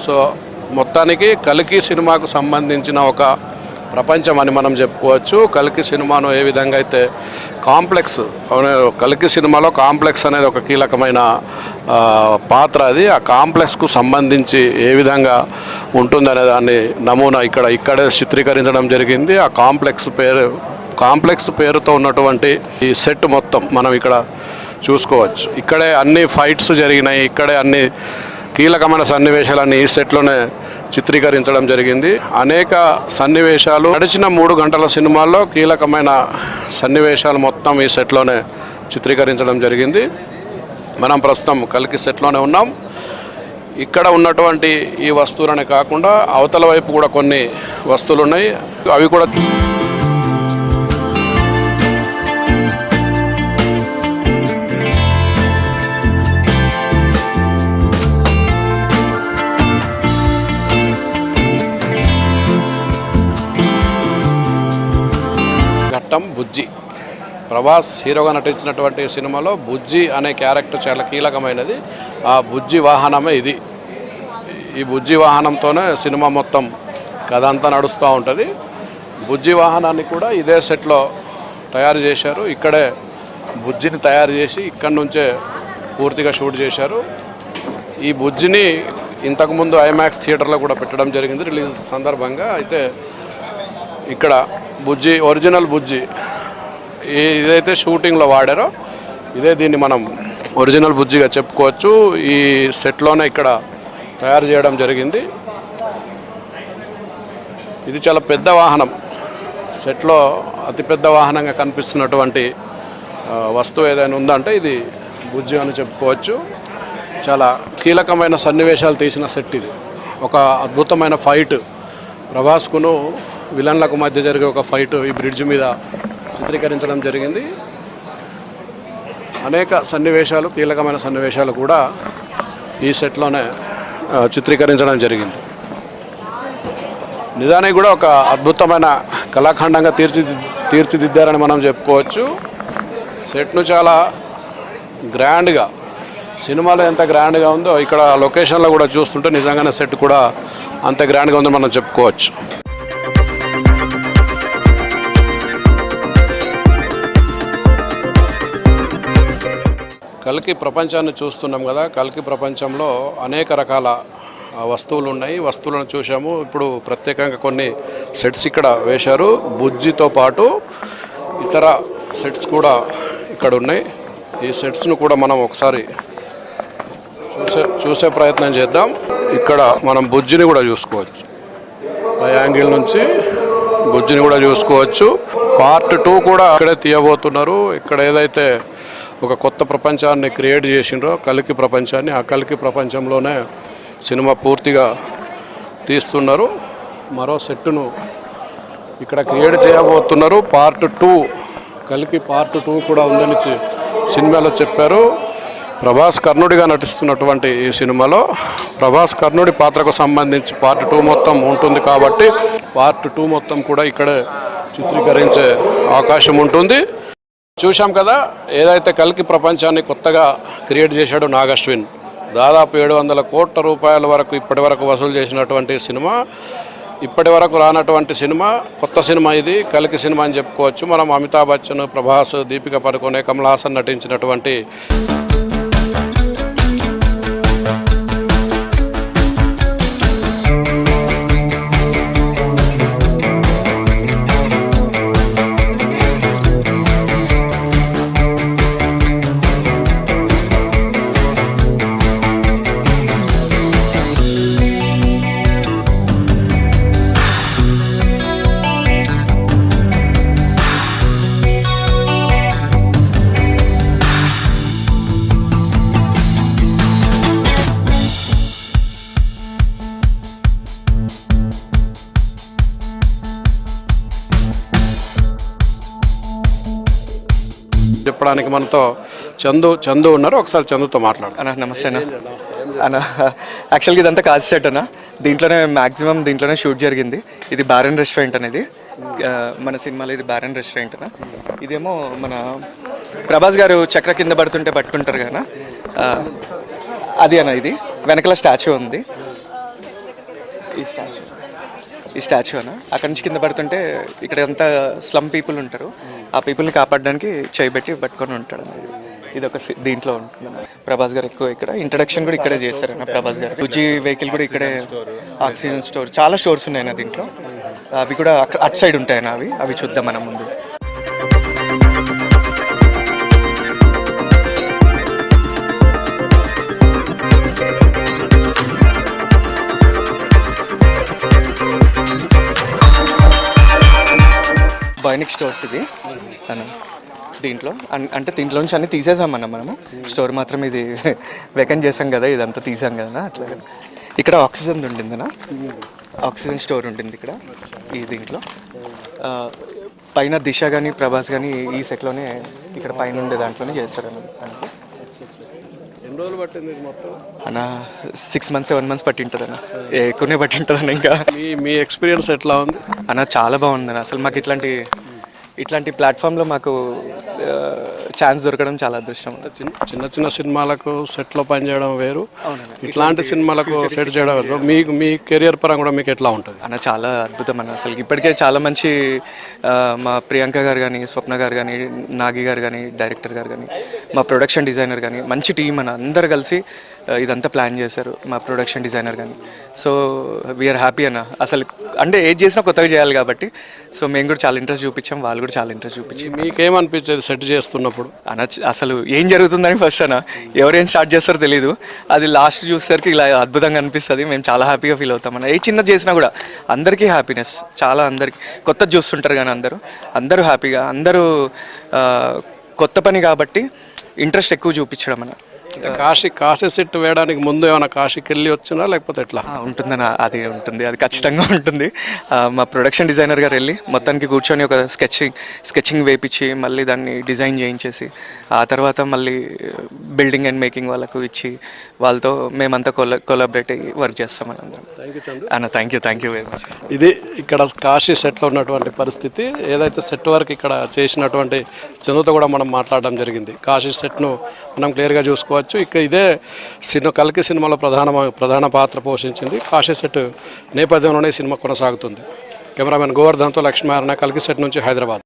So మొత్తానికి కల్కి సినిమాకు సంబంధించిన ఒక ప్రపంచం అని మనం చెప్పుకోవచ్చు. కల్కి సినిమాను ఏ విధంగా అయితే కాంప్లెక్స్, కల్కి సినిమాలో కాంప్లెక్స్ అనేది ఒక కీలకమైన పాత్ర. అది ఆ కాంప్లెక్స్కు సంబంధించి ఏ విధంగా ఉంటుందనే దాన్ని నమూనా ఇక్కడే చిత్రీకరించడం జరిగింది. ఆ కాంప్లెక్స్ పేరుతో ఉన్నటువంటి ఈ సెట్ మొత్తం మనం ఇక్కడ చూసుకోవచ్చు. ఇక్కడే అన్ని ఫైట్స్ జరిగినాయి, ఇక్కడే అన్ని కీలకమైన సన్నివేశాలన్నీ ఈ సెట్లోనే చిత్రీకరించడం జరిగింది. అనేక సన్నివేశాలు గడిచిన 3 గంటల సినిమాల్లో కీలకమైన సన్నివేశాలు మొత్తం ఈ సెట్లోనే చిత్రీకరించడం జరిగింది. మనం ప్రస్తుతం కల్కి సెట్లోనే ఉన్నాం. ఇక్కడ ఉన్నటువంటి ఈ వస్తువులనే కాకుండా అవతల వైపు కూడా కొన్ని వస్తువులు ఉన్నాయి. అవి కూడా బుజ్జి. ప్రభాస్ హీరోగా నటించినటువంటి సినిమాలో బుజ్జి అనే క్యారెక్టర్ చాలా కీలకమైనది. ఆ బుజ్జి వాహనమే ఇది. ఈ బుజ్జి వాహనంతోనే సినిమా మొత్తం కథ అంతా నడుస్తూ ఉంటుంది. బుజ్జి వాహనాన్ని కూడా ఇదే సెట్లో తయారు చేశారు. ఇక్కడే బుజ్జిని తయారు చేసి ఇక్కడి నుంచే పూర్తిగా షూట్ చేశారు. ఈ బుజ్జిని ఇంతకుముందు ఐమాక్స్ థియేటర్లో కూడా పెట్టడం జరిగింది రిలీజ్ సందర్భంగా. అయితే ఇక్కడ బుజ్జి, ఒరిజినల్ బుజ్జి ఇదైతే షూటింగ్లో వాడారో ఇదే, దీన్ని మనం ఒరిజినల్ బుజ్జిగా చెప్పుకోవచ్చు. ఈ సెట్లోనే ఇక్కడ తయారు చేయడం జరిగింది. ఇది చాలా పెద్ద వాహనం. సెట్లో అతిపెద్ద వాహనంగా కనిపిస్తున్నటువంటి వస్తువు ఏదైనా ఉందంటే ఇది బుజ్జి అని చెప్పుకోవచ్చు. చాలా కీలకమైన సన్నివేశాలు తీసిన సెట్ ఇది. ఒక అద్భుతమైన ఫైట్, ప్రభాస్కును విలన్లకు మధ్య జరిగే ఒక ఫైట్ ఈ బ్రిడ్జ్ మీద చిత్రీకరించడం జరిగింది. అనేక సన్నివేశాలు, కీలకమైన సన్నివేశాలు కూడా ఈ సెట్లోనే చిత్రీకరించడం జరిగింది. నిజానికి కూడా ఒక అద్భుతమైన కళాఖండంగా తీర్చిదిద్దారని మనం చెప్పుకోవచ్చు. సెట్ను చాలా గ్రాండ్గా, సినిమాలో ఎంత గ్రాండ్గా ఉందో ఇక్కడ లొకేషన్లో కూడా చూస్తుంటే నిజంగానే సెట్ కూడా అంత గ్రాండ్గా ఉందని మనం చెప్పుకోవచ్చు. కల్కి ప్రపంచాన్ని చూస్తున్నాం కదా. కల్కి ప్రపంచంలో అనేక రకాల వస్తువులు ఉన్నాయి. వస్తువులను చూసాము. ఇప్పుడు ప్రత్యేకంగా కొన్ని సెట్స్ ఇక్కడ వేశారు. బుజ్జితో పాటు ఇతర సెట్స్ కూడా ఇక్కడ ఉన్నాయి. ఈ సెట్స్ను కూడా మనం ఒకసారి చూసే ప్రయత్నం చేద్దాం. ఇక్కడ మనం బుజ్జిని కూడా చూసుకోవచ్చు. ఆ యాంగిల్ నుంచి బుజ్జిని కూడా చూసుకోవచ్చు. పార్ట్ 2 కూడా ఇక్కడే తీయబోతున్నారు. ఇక్కడ ఏదైతే ఒక కొత్త ప్రపంచాన్ని క్రియేట్ చేసిండ్రో కల్కి ప్రపంచాన్ని, ఆ కల్కి ప్రపంచంలోనే సినిమా పూర్తిగా తీస్తున్నారు. మరో సెట్ను ఇక్కడ క్రియేట్ చేయబోతున్నారు. పార్ట్ 2, కల్కి పార్ట్ 2 కూడా ఉందని సినిమాలో చెప్పారు. ప్రభాస్ కర్ణుడిగా నటిస్తున్నటువంటి ఈ సినిమాలో ప్రభాస్ కర్ణుడి పాత్రకు సంబంధించి పార్ట్ 2 మొత్తం ఉంటుంది కాబట్టి పార్ట్ 2 మొత్తం కూడా ఇక్కడే చిత్రీకరించే అవకాశం ఉంటుంది. చూశాం కదా, ఏదైతే కల్కి ప్రపంచాన్ని కొత్తగా క్రియేట్ చేశాడో నాగ్ అశ్విన్, దాదాపు 700 కోట్ల రూపాయల వరకు ఇప్పటి వరకు వసూలు చేసినటువంటి సినిమా, ఇప్పటి వరకు రానటువంటి సినిమా, కొత్త సినిమా ఇది కల్కి సినిమా అని చెప్పుకోవచ్చు. మనం అమితాబ్ బచ్చన్, ప్రభాస్, దీపిక పడుకోనే, కమల్ హాసన్ నటించినటువంటి చెప్పడానికి మనతో చందు ఉన్నారు. ఒకసారి చందుతో మాట్లాడు. నమస్తే అన్న. యాక్చువల్గా ఇదంతా కాజ్ సెట్ అన్న. దీంట్లోనే షూట్ జరిగింది. ఇది బారెన్ రెస్టారెంట్ అనేది మన సినిమాలో. ఇది బారెన్ రెస్టారెంట్ అన్న. ఇదేమో మన ప్రభాస్ గారు చక్ర కింద పడుతుంటే పట్టుకుంటారు కదా, అది అన్న. ఇది వెనకాల స్టాచ్యూ ఉంది. ఈ స్టాచ్యూ అన్న అక్కడి నుంచి కింద పడుతుంటే ఇక్కడ అంతా స్లమ్ పీపుల్ ఉంటారు, ఆ పీపుల్ని కాపాడడానికి చేయబెట్టి పట్టుకొని ఉంటాడు అన్నది. ఇది ఒక దీంట్లో ఉంటుంది. ప్రభాస్ గారు ఎక్కువ ఇక్కడ ఇంట్రడక్షన్ కూడా ఇక్కడే చేశారన్న ప్రభాస్ గారు. బుజ్జి వెహికల్ కూడా ఇక్కడే, ఆక్సిజన్ స్టోర్, చాలా స్టోర్స్ ఉన్నాయన్న దీంట్లో. అవి కూడా అటు సైడ్ ఉంటాయన్న, అవి చూద్దాం మనం ముందు. బైనిక్ స్టోర్స్ ఇది అన్న. దీంట్లో అంటే దీంట్లో నుంచి అన్ని తీసేసామన్న మనము, స్టోర్ మాత్రం ఇది వేకెంట్ చేసాం కదా, ఇదంతా తీసాం కదా అట్లా. ఇక్కడ ఆక్సిజన్ ఉంటుందన్న, ఆక్సిజన్ స్టోర్ ఉంటుంది ఇక్కడ ఈ దీంట్లో. పైన దిశ కానీ ప్రభాస్ కానీ ఈ సెట్లోనే ఇక్కడ పైన ఉండే దాంట్లోనే చేస్తారన్న. ఎన్ని రోజులు పట్టింది మొత్తం అన్న? 6 months 7 months పట్టి ఉంటుంది అన్న, ఎక్కువనే పట్టి ఉంటుంది అన్న. ఇంకా మీ ఎక్స్పీరియన్స్ ఎట్లా ఉంది అన్న? చాలా బాగుంది అన్న. అసలు మాకు ఇట్లాంటి ప్లాట్ఫామ్లో మాకు ఛాన్స్ దొరకడం చాలా అదృష్టం. చిన్న చిన్న సినిమాలకు సెట్లో పనిచేయడం వేరు, ఇట్లాంటి సినిమాలకు సెట్ చేయడం వేరు. మీకు మీ కెరియర్ పరంగా కూడా మీకు ఎట్లా ఉంటుంది అన్న? చాలా అద్భుతం అన్న. అసలు ఇప్పటికే చాలా మంచి మా ప్రియాంక గారు కానీ, స్వప్న గారు కానీ, నాగి గారు కానీ, డైరెక్టర్ గారు కానీ, మా ప్రొడక్షన్ డిజైనర్ కానీ, మంచి టీం అన్న. అందరు కలిసి ఇదంతా ప్లాన్ చేశారు, మా ప్రొడక్షన్ డిజైనర్ కానీ. సో వీఆర్ హ్యాపీ అన్న. అసలు అంటే ఏది చేసినా కొత్తగా చేయాలి కాబట్టి, సో మేము కూడా చాలా ఇంట్రెస్ట్ చూపించాం, వాళ్ళు కూడా చాలా ఇంట్రెస్ట్ చూపించాం. మీకేమనిపించేది సెట్ చేస్తున్నప్పుడు అన్న? అసలు ఏం జరుగుతుందని ఫస్ట్ అన్న, ఎవరేం స్టార్ట్ చేస్తారో తెలియదు, అది లాస్ట్ చూసేసరికి ఇలా అద్భుతంగా అనిపిస్తుంది. మేము చాలా హ్యాపీగా ఫీల్ అవుతాం అన్న. ఏ చిన్న చేసినా కూడా అందరికీ హ్యాపీనెస్, చాలా అందరికి కొత్తది చూస్తుంటారు కానీ అందరూ హ్యాపీగా, అందరూ కొత్త పని కాబట్టి ఇంట్రెస్ట్ ఎక్కువ చూపించడం అన్న. కాశీ సెట్ వేయడానికి ముందు ఏమైనా కాశీకి వెళ్ళి వచ్చినా లేకపోతే ఎట్లా ఉంటుందన్న? అది ఉంటుంది, అది ఖచ్చితంగా ఉంటుంది. మా ప్రొడక్షన్ డిజైనర్ గారు వెళ్ళి మొత్తానికి కూర్చొని ఒక స్కెచింగ్ వేయించి మళ్ళీ దాన్ని డిజైన్ చేయించేసి, ఆ తర్వాత మళ్ళీ బిల్డింగ్ అండ్ మేకింగ్ వాళ్ళకు ఇచ్చి, వాళ్ళతో మేమంతా కొలాబరేట్ అయ్యి వర్క్ చేస్తామని అందరం. అన్న థ్యాంక్ యూ వెరీ మచ్. ఇది ఇక్కడ కాశీ సెట్లో ఉన్నటువంటి పరిస్థితి. ఏదైతే సెట్ వర్క్ ఇక్కడ చేసినటువంటి చందుతో కూడా మనం మాట్లాడడం జరిగింది. కాశీ సెట్ను మనం క్లియర్గా చూసుకోవచ్చు. ఇదే కల్కి సినిమాలో ప్రధాన పాత్ర పోషించింది. కాశీ సెట్ నేపథ్యంలోనే సినిమా కొనసాగుతుంది. కెమెరామెన్ గోవర్ధన్తో లక్ష్మీనారాయణ, కల్కి సెట్ నుంచి హైదరాబాద్.